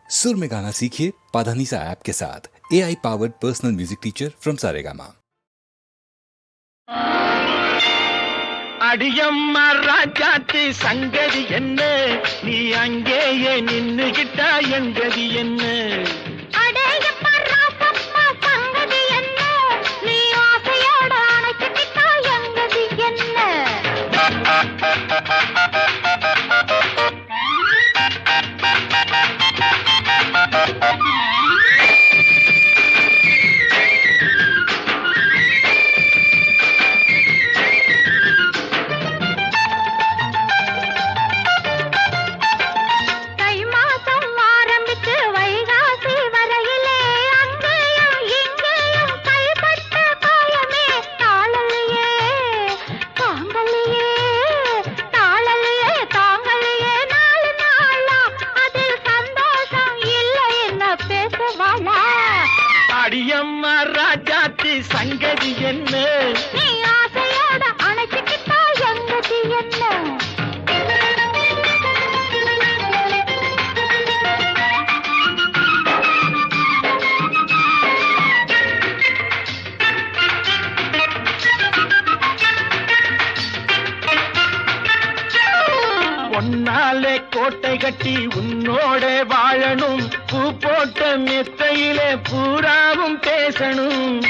सुर में गाना सीखिए पाधानीसा ऐप के साथ। AI powered personal music teacher from Saregama. அடியம்மா ராஜாத்தி சங்கதி என்ன, நீ அங்கேயே நின்னுகிட்டா எங்கதி என்ன? அடேயம்மா ராசம்மா சங்கதி என்ன, நீ ஆசையோட அணைச்சிட்டா எங்கதி என்ன? அடியம்மா ராஜாத்தி சங்கதி என்ன, நீ ஆசையோட அணைச்சிட்டா எங்கதி என்ன? பொன்னாலே கோட்டை கட்டி உன்னோட வாழணும், பூ போட்ட மெத்தையிலே பூராவும் பேசணும்.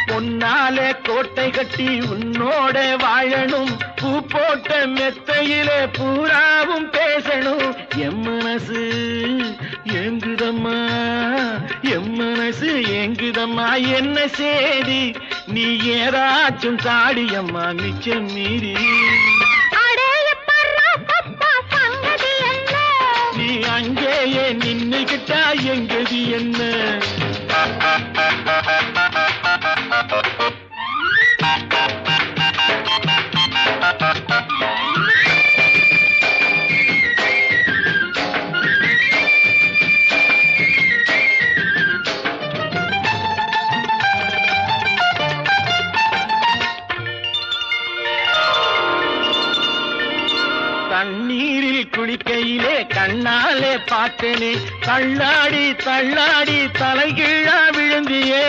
பொன்னாலே கோட்டை கட்டி உன்னோட வாழணும், பூ போட்ட மெத்தையிலே பூராவும் பேசணும். என் மனசு ஏங்குதம்மா, என் மனசு ஏங்குதம்மா, என்ன சேதி நீ ஏதாச்சும் தாடியம்மா மிச்சம் மீறி. நீ அங்கேயே நின்னுகிட்டா எங்கதி என்ன? தண்ணீரில் குளிக்கையிலே கண்ணாலே பார்த்தனே, தள்ளாடி தள்ளாடி தலைகீழா விழுந்தியே.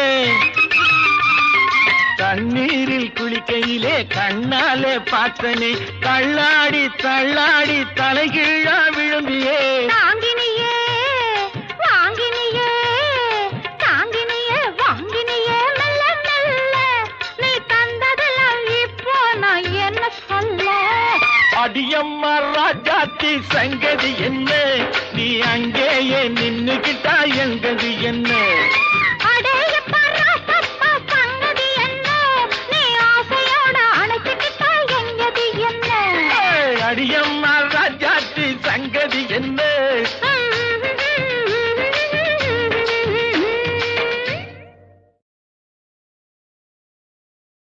தண்ணீரில் குளிக்கையிலே கண்ணாலே பார்த்தனே, தள்ளாடி தள்ளாடி தலைகீழா விழுந்தியே. தாங்கினியே வாங்கினியே, தாங்கினியே வாங்கினியே, மெல்ல மெல்ல நீ தந்ததெல்லாம் இப்போ நான் என்ன சொல்ல? அடியம்மா ராஜாத்தி சங்கதி என்ன,